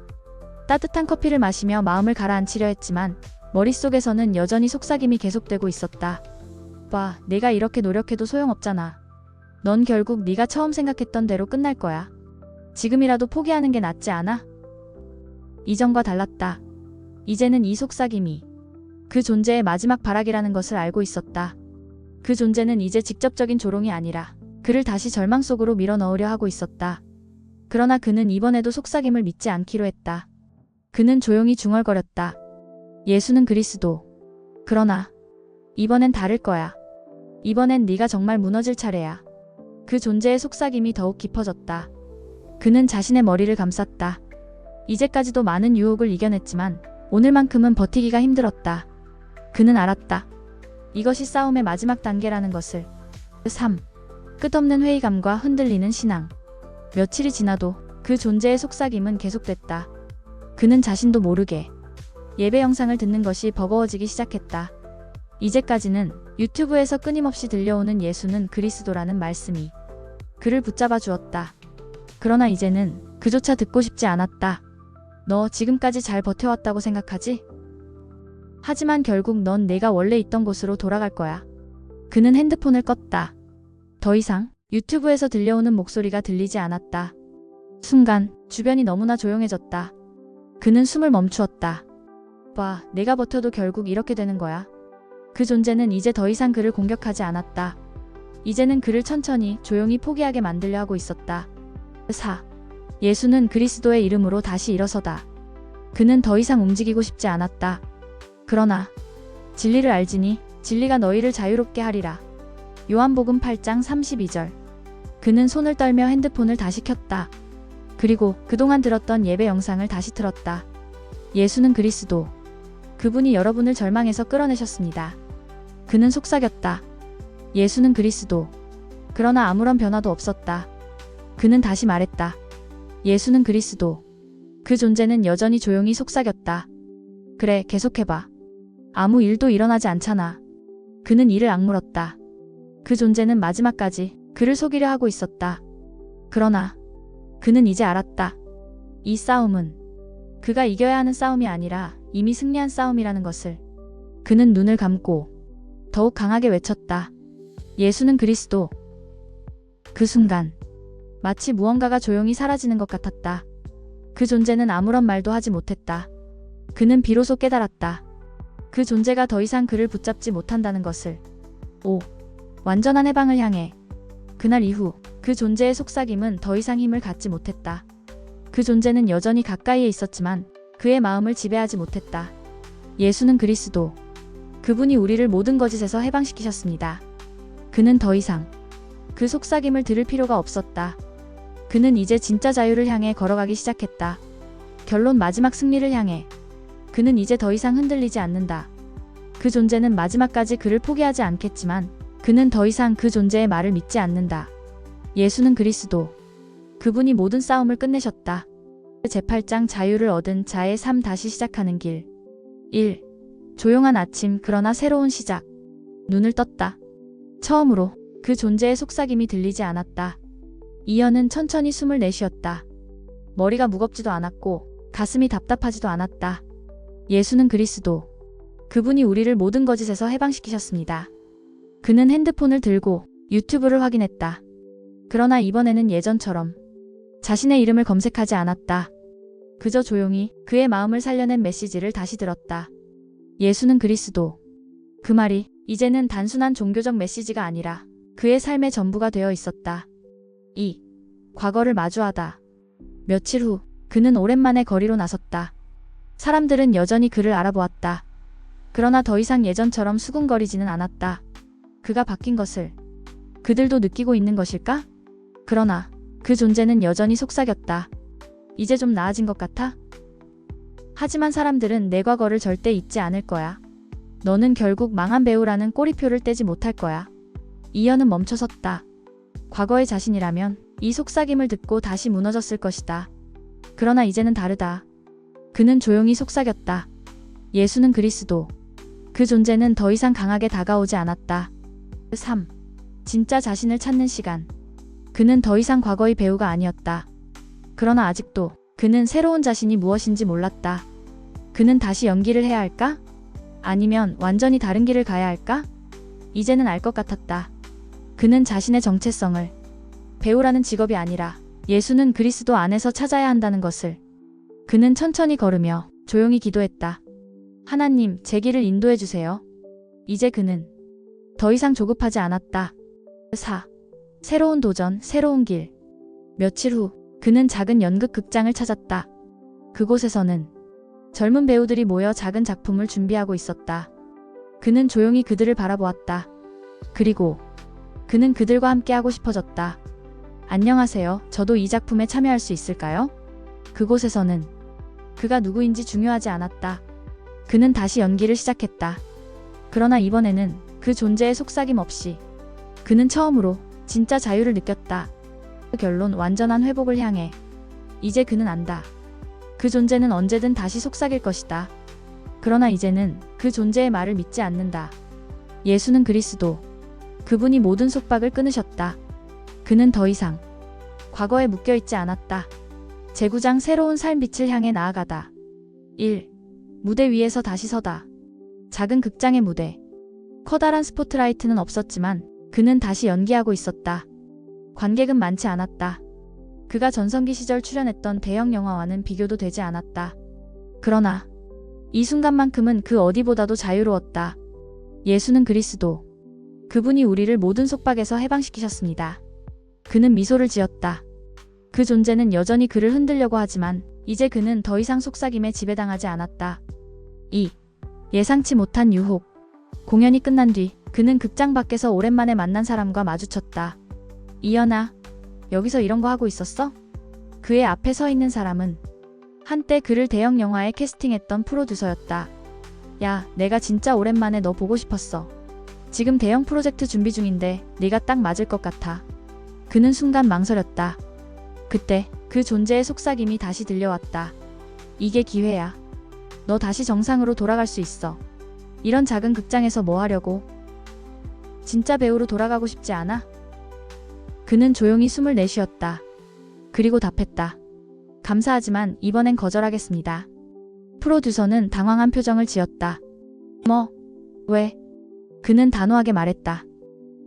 따뜻한 커피를 마시며 마음을 가라앉히려 했지만 머릿속에서는 여전히 속삭임이 계속되고 있었다. 봐, 내가 이렇게 노력해도 소용없잖아. 넌 결국 네가 처음 생각했던 대로 끝날 거야. 지금이라도 포기하는 게 낫지 않아? 이전과 달랐다. 이제는 이 속삭임이 그 존재의 마지막 발악이라는 것을 알고 있었다. 그 존재는 이제 직접적인 조롱이 아니라 그를 다시 절망 속으로 밀어넣으려 하고 있었다. 그러나 그는 이번에도 속삭임을 믿지 않기로 했다. 그는 조용히 중얼거렸다. 예수는 그리스도. 그러나 이번엔 다를 거야. 이번엔 네가 정말 무너질 차례야. 그 존재의 속삭임이 더욱 깊어졌다. 그는 자신의 머리를 감쌌다. 이제까지도 많은 유혹을 이겨냈지만 오늘만큼은 버티기가 힘들었다. 그는 알았다. 이것이 싸움의 마지막 단계라는 것을. 3. 끝없는 회의감과 흔들리는 신앙. 며칠이 지나도 그 존재의 속삭임은 계속됐다. 그는 자신도 모르게 예배 영상을 듣는 것이 버거워지기 시작했다. 이제까지는 유튜브에서 끊임없이 들려오는 예수는 그리스도라는 말씀이 그를 붙잡아 주었다. 그러나 이제는 그조차 듣고 싶지 않았다. 너 지금까지 잘 버텨왔다고 생각하지? 하지만 결국 넌 내가 원래 있던 곳으로 돌아갈 거야. 그는 핸드폰을 껐다. 더 이상 유튜브에서 들려오는 목소리가 들리지 않았다. 순간 주변이 너무나 조용해졌다. 그는 숨을 멈추었다. 봐, 내가 버텨도 결국 이렇게 되는 거야. 그 존재는 이제 더 이상 그를 공격하지 않았다. 이제는 그를 천천히 조용히 포기하게 만들려 하고 있었다. 4. 예수는 그리스도의 이름으로 다시 일어서다. 그는 더 이상 움직이고 싶지 않았다. 그러나 진리를 알지니 진리가 너희를 자유롭게 하리라. 요한복음 8장 32절. 그는 손을 떨며 핸드폰을 다시 켰다. 그리고 그동안 들었던 예배 영상을 다시 틀었다. 예수는 그리스도. 그분이 여러분을 절망에서 끌어내셨습니다. 그는 속삭였다. 예수는 그리스도. 그러나 아무런 변화도 없었다. 그는 다시 말했다. 예수는 그리스도. 그 존재는 여전히 조용히 속삭였다. 그래, 계속해봐. 아무 일도 일어나지 않잖아. 그는 이를 악물었다. 그 존재는 마지막까지 그를 속이려 하고 있었다. 그러나 그는 이제 알았다. 이 싸움은 그가 이겨야 하는 싸움이 아니라 이미 승리한 싸움이라는 것을. 그는 눈을 감고 더욱 강하게 외쳤다. 예수는 그리스도. 그 순간 마치 무언가가 조용히 사라지는 것 같았다. 그 존재는 아무런 말도 하지 못했다. 그는 비로소 깨달았다. 그 존재가 더 이상 그를 붙잡지 못한다는 것을. 5. 완전한 해방을 향해. 그날 이후 그 존재의 속삭임은 더 이상 힘을 갖지 못했다. 그 존재는 여전히 가까이에 있었지만 그의 마음을 지배하지 못했다. 예수는 그리스도. 그분이 우리를 모든 거짓에서 해방시키셨습니다. 그는 더 이상 그 속삭임을 들을 필요가 없었다. 그는 이제 진짜 자유를 향해 걸어가기 시작했다. 결론, 마지막 승리를 향해. 그는 이제 더 이상 흔들리지 않는다. 그 존재는 마지막까지 그를 포기하지 않겠지만 그는 더 이상 그 존재의 말을 믿지 않는다. 예수는 그리스도. 그분이 모든 싸움을 끝내셨다. 제8장 자유를 얻은 자의 삶, 다시 시작하는 길. 1. 조용한 아침, 그러나 새로운 시작. 눈을 떴다. 처음으로 그 존재의 속삭임이 들리지 않았다. 이현은 천천히 숨을 내쉬었다. 머리가 무겁지도 않았고 가슴이 답답하지도 않았다. 예수는 그리스도. 그분이 우리를 모든 거짓에서 해방시키셨습니다. 그는 핸드폰을 들고 유튜브를 확인했다. 그러나 이번에는 예전처럼 자신의 이름을 검색하지 않았다. 그저 조용히 그의 마음을 살려낸 메시지를 다시 들었다. 예수는 그리스도. 그 말이 이제는 단순한 종교적 메시지가 아니라 그의 삶의 전부가 되어 있었다. 2. 과거를 마주하다. 며칠 후 그는 오랜만에 거리로 나섰다. 사람들은 여전히 그를 알아보았다. 그러나 더 이상 예전처럼 수군거리지는 않았다. 그가 바뀐 것을 그들도 느끼고 있는 것일까? 그러나 그 존재는 여전히 속삭였다. 이제 좀 나아진 것 같아? 하지만 사람들은 내 과거를 절대 잊지 않을 거야. 너는 결국 망한 배우라는 꼬리표를 떼지 못할 거야. 이현은 멈춰섰다. 과거의 자신이라면 이 속삭임을 듣고 다시 무너졌을 것이다. 그러나 이제는 다르다. 그는 조용히 속삭였다. 예수는 그리스도. 그 존재는 더 이상 강하게 다가오지 않았다. 3. 진짜 자신을 찾는 시간. 그는 더 이상 과거의 배우가 아니었다. 그러나 아직도 그는 새로운 자신이 무엇인지 몰랐다. 그는 다시 연기를 해야 할까? 아니면 완전히 다른 길을 가야 할까? 이제는 알 것 같았다. 그는 자신의 정체성을 배우라는 직업이 아니라 예수는 그리스도 안에서 찾아야 한다는 것을. 그는 천천히 걸으며 조용히 기도했다. 하나님, 제 길을 인도해 주세요. 이제 그는 더 이상 조급하지 않았다. 4. 새로운 도전, 새로운 길. 며칠 후 그는 작은 연극 극장을 찾았다. 그곳에서는 젊은 배우들이 모여 작은 작품을 준비하고 있었다. 그는 조용히 그들을 바라보았다. 그리고 그는 그들과 함께 하고 싶어졌다. 안녕하세요. 저도 이 작품에 참여할 수 있을까요? 그곳에서는 그가 누구인지 중요하지 않았다. 그는 다시 연기를 시작했다. 그러나 이번에는 그 존재의 속삭임 없이 그는 처음으로 진짜 자유를 느꼈다. 결론, 완전한 회복을 향해. 이제 그는 안다. 그 존재는 언제든 다시 속삭일 것이다. 그러나 이제는 그 존재의 말을 믿지 않는다. 예수는 그리스도. 그분이 모든 속박을 끊으셨다. 그는 더 이상 과거에 묶여있지 않았다. 제9장 새로운 삶, 빛을 향해 나아가다. 1. 무대 위에서 다시 서다. 작은 극장의 무대. 커다란 스포트라이트는 없었지만 그는 다시 연기하고 있었다. 관객은 많지 않았다. 그가 전성기 시절 출연했던 대형 영화와는 비교도 되지 않았다. 그러나 이 순간만큼은 그 어디보다도 자유로웠다. 예수는 그리스도. 그분이 우리를 모든 속박에서 해방시키셨습니다. 그는 미소를 지었다. 그 존재는 여전히 그를 흔들려고 하지만 이제 그는 더 이상 속삭임에 지배당하지 않았다. 2. 예상치 못한 유혹. 공연이 끝난 뒤 그는 극장 밖에서 오랜만에 만난 사람과 마주쳤다. 이연아, 여기서 이런 거 하고 있었어? 그의 앞에 서 있는 사람은 한때 그를 대형 영화에 캐스팅했던 프로듀서였다. 야, 내가 진짜 오랜만에 너 보고 싶었어. 지금 대형 프로젝트 준비 중인데 네가 딱 맞을 것 같아. 그는 순간 망설였다. 그때 그 존재의 속삭임이 다시 들려왔다. 이게 기회야. 너 다시 정상으로 돌아갈 수 있어. 이런 작은 극장에서 뭐 하려고? 진짜 배우로 돌아가고 싶지 않아? 그는 조용히 숨을 내쉬었다. 그리고 답했다. 감사하지만 이번엔 거절하겠습니다. 프로듀서는 당황한 표정을 지었다. 뭐? 왜? 그는 단호하게 말했다.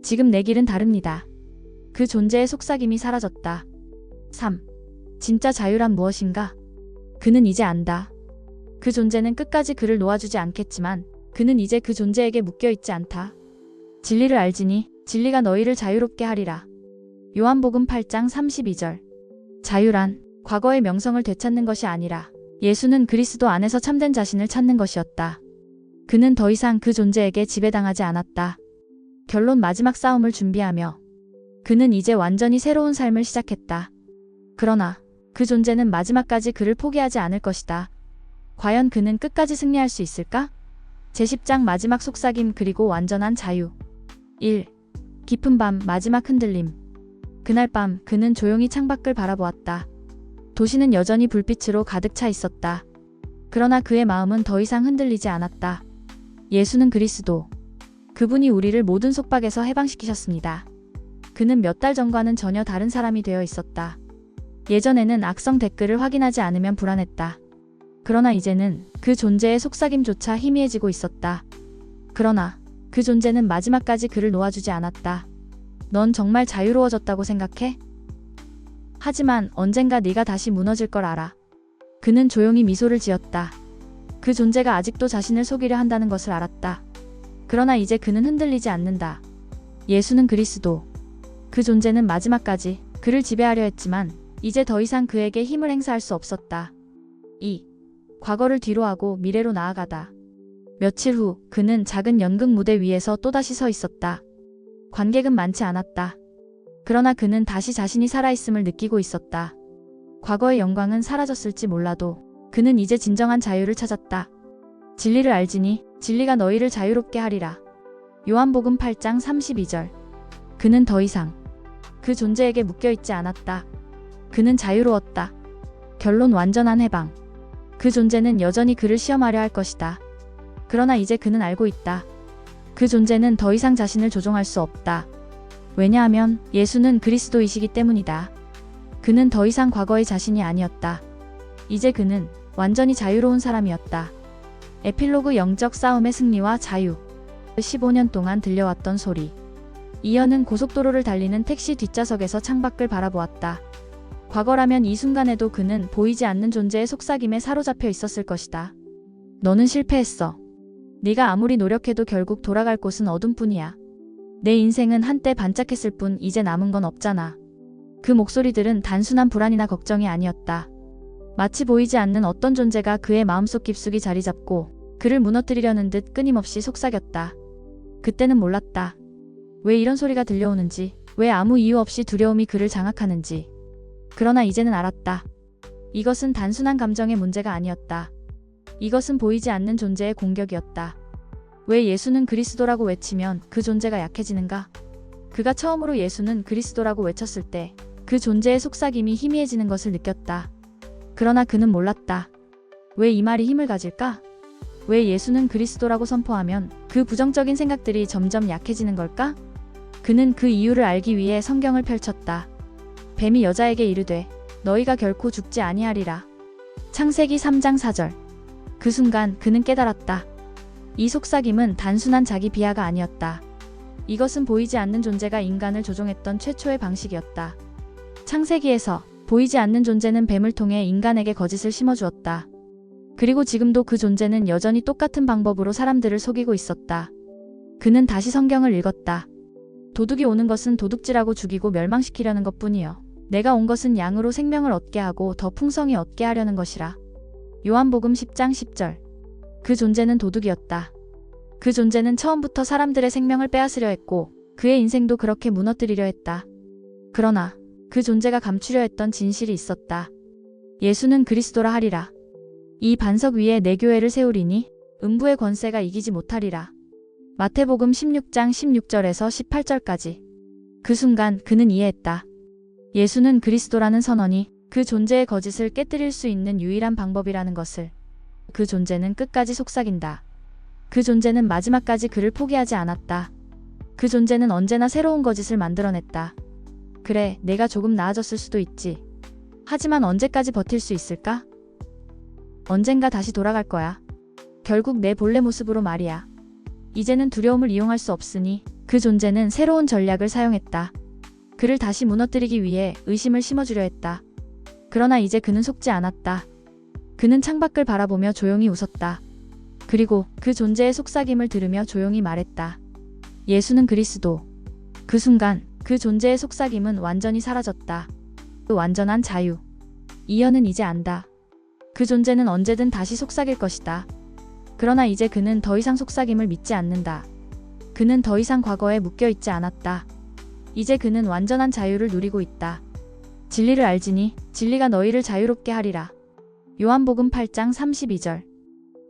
지금 내 길은 다릅니다. 그 존재의 속삭임이 사라졌다. 3. 진짜 자유란 무엇인가? 그는 이제 안다. 그 존재는 끝까지 그를 놓아주지 않겠지만 그는 이제 그 존재에게 묶여있지 않다. 진리를 알지니 진리가 너희를 자유롭게 하리라. 요한복음 8장 32절. 자유란 과거의 명성을 되찾는 것이 아니라 예수는 그리스도 안에서 참된 자신을 찾는 것이었다. 그는 더 이상 그 존재에게 지배당하지 않았다. 결론 마지막 싸움을 준비하며 그는 이제 완전히 새로운 삶을 시작했다. 그러나 그 존재는 마지막까지 그를 포기하지 않을 것이다. 과연 그는 끝까지 승리할 수 있을까? 제10장 마지막 속삭임 그리고 완전한 자유. 1. 깊은 밤 마지막 흔들림. 그날 밤 그는 조용히 창밖을 바라보았다. 도시는 여전히 불빛으로 가득 차 있었다. 그러나 그의 마음은 더 이상 흔들리지 않았다. 예수는 그리스도. 그분이 우리를 모든 속박에서 해방시키셨습니다. 그는 몇 달 전과는 전혀 다른 사람이 되어 있었다. 예전에는 악성 댓글을 확인하지 않으면 불안했다. 그러나 이제는 그 존재의 속삭임조차 희미해지고 있었다. 그러나 그 존재는 마지막까지 그를 놓아주지 않았다. 넌 정말 자유로워졌다고 생각해? 하지만 언젠가 네가 다시 무너질 걸 알아. 그는 조용히 미소를 지었다. 그 존재가 아직도 자신을 속이려 한다는 것을 알았다. 그러나 이제 그는 흔들리지 않는다. 예수는 그리스도. 그 존재는 마지막까지 그를 지배하려 했지만 이제 더 이상 그에게 힘을 행사할 수 없었다. 2. 과거를 뒤로하고 미래로 나아가다. 며칠 후 그는 작은 연극 무대 위에서 또다시 서 있었다. 관객은 많지 않았다. 그러나 그는 다시 자신이 살아있음을 느끼고 있었다. 과거의 영광은 사라졌을지 몰라도 그는 이제 진정한 자유를 찾았다. 진리를 알지니 진리가 너희를 자유롭게 하리라. 요한복음 8장 32절. 그는 더 이상 그 존재에게 묶여있지 않았다. 그는 자유로웠다. 결론 완전한 해방. 그 존재는 여전히 그를 시험하려 할 것이다. 그러나 이제 그는 알고 있다. 그 존재는 더 이상 자신을 조종할 수 없다. 왜냐하면 예수는 그리스도이시기 때문이다. 그는 더 이상 과거의 자신이 아니었다. 이제 그는 완전히 자유로운 사람이었다. 에필로그 영적 싸움의 승리와 자유. 15년 동안 들려왔던 소리. 이연은 고속도로를 달리는 택시 뒷좌석에서 창밖을 바라보았다. 과거라면 이 순간에도 그는 보이지 않는 존재의 속삭임에 사로잡혀 있었을 것이다. 너는 실패했어. 네가 아무리 노력해도 결국 돌아갈 곳은 어둠뿐이야. 내 인생은 한때 반짝했을 뿐 이제 남은 건 없잖아. 그 목소리들은 단순한 불안이나 걱정이 아니었다. 마치 보이지 않는 어떤 존재가 그의 마음속 깊숙이 자리 잡고 그를 무너뜨리려는 듯 끊임없이 속삭였다. 그때는 몰랐다. 왜 이런 소리가 들려오는지, 왜 아무 이유 없이 두려움이 그를 장악하는지. 그러나 이제는 알았다. 이것은 단순한 감정의 문제가 아니었다. 이것은 보이지 않는 존재의 공격이었다. 왜 예수는 그리스도라고 외치면 그 존재가 약해지는가? 그가 처음으로 예수는 그리스도라고 외쳤을 때 그 존재의 속삭임이 희미해지는 것을 느꼈다. 그러나 그는 몰랐다. 왜 이 말이 힘을 가질까? 왜 예수는 그리스도라고 선포하면 그 부정적인 생각들이 점점 약해지는 걸까? 그는 그 이유를 알기 위해 성경을 펼쳤다. 뱀이 여자에게 이르되 너희가 결코 죽지 아니하리라. 창세기 3장 4절. 그 순간 그는 깨달았다. 이 속삭임은 단순한 자기 비하가 아니었다. 이것은 보이지 않는 존재가 인간을 조종했던 최초의 방식이었다. 창세기에서 보이지 않는 존재는 뱀을 통해 인간에게 거짓을 심어주었다. 그리고 지금도 그 존재는 여전히 똑같은 방법으로 사람들을 속이고 있었다. 그는 다시 성경을 읽었다. 도둑이 오는 것은 도둑질하고 죽이고 멸망시키려는 것뿐이요. 내가 온 것은 양으로 생명을 얻게 하고 더 풍성히 얻게 하려는 것이라. 요한복음 10장 10절. 그 존재는 도둑이었다. 그 존재는 처음부터 사람들의 생명을 빼앗으려 했고 그의 인생도 그렇게 무너뜨리려 했다. 그러나 그 존재가 감추려 했던 진실이 있었다. 예수는 그리스도라 하리라. 이 반석 위에 내 교회를 세우리니 음부의 권세가 이기지 못하리라. 마태복음 16장 16절에서 18절까지. 그 순간 그는 이해했다. 예수는 그리스도라는 선언이 그 존재의 거짓을 깨뜨릴 수 있는 유일한 방법이라는 것을. 그 존재는 끝까지 속삭인다. 그 존재는 마지막까지 그를 포기하지 않았다. 그 존재는 언제나 새로운 거짓을 만들어냈다. 그래, 내가 조금 나아졌을 수도 있지. 하지만 언제까지 버틸 수 있을까? 언젠가 다시 돌아갈 거야. 결국 내 본래 모습으로 말이야. 이제는 두려움을 이용할 수 없으니 그 존재는 새로운 전략을 사용했다. 그를 다시 무너뜨리기 위해 의심을 심어주려 했다. 그러나 이제 그는 속지 않았다. 그는 창밖을 바라보며 조용히 웃었다. 그리고 그 존재의 속삭임을 들으며 조용히 말했다. 예수는 그리스도. 그 순간 그 존재의 속삭임은 완전히 사라졌다. 그 완전한 자유. 이현은 이제 안다. 그 존재는 언제든 다시 속삭일 것이다. 그러나 이제 그는 더 이상 속삭임을 믿지 않는다. 그는 더 이상 과거에 묶여있지 않았다. 이제 그는 완전한 자유를 누리고 있다. 진리를 알지니 진리가 너희를 자유롭게 하리라. 요한복음 8장 32절.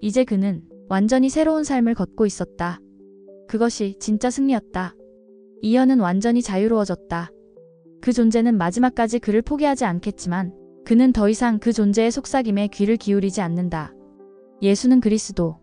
이제 그는 완전히 새로운 삶을 걷고 있었다. 그것이 진짜 승리였다. 이현은 완전히 자유로워졌다. 그 존재는 마지막까지 그를 포기하지 않겠지만 그는 더 이상 그 존재의 속삭임에 귀를 기울이지 않는다. 예수는 그리스도.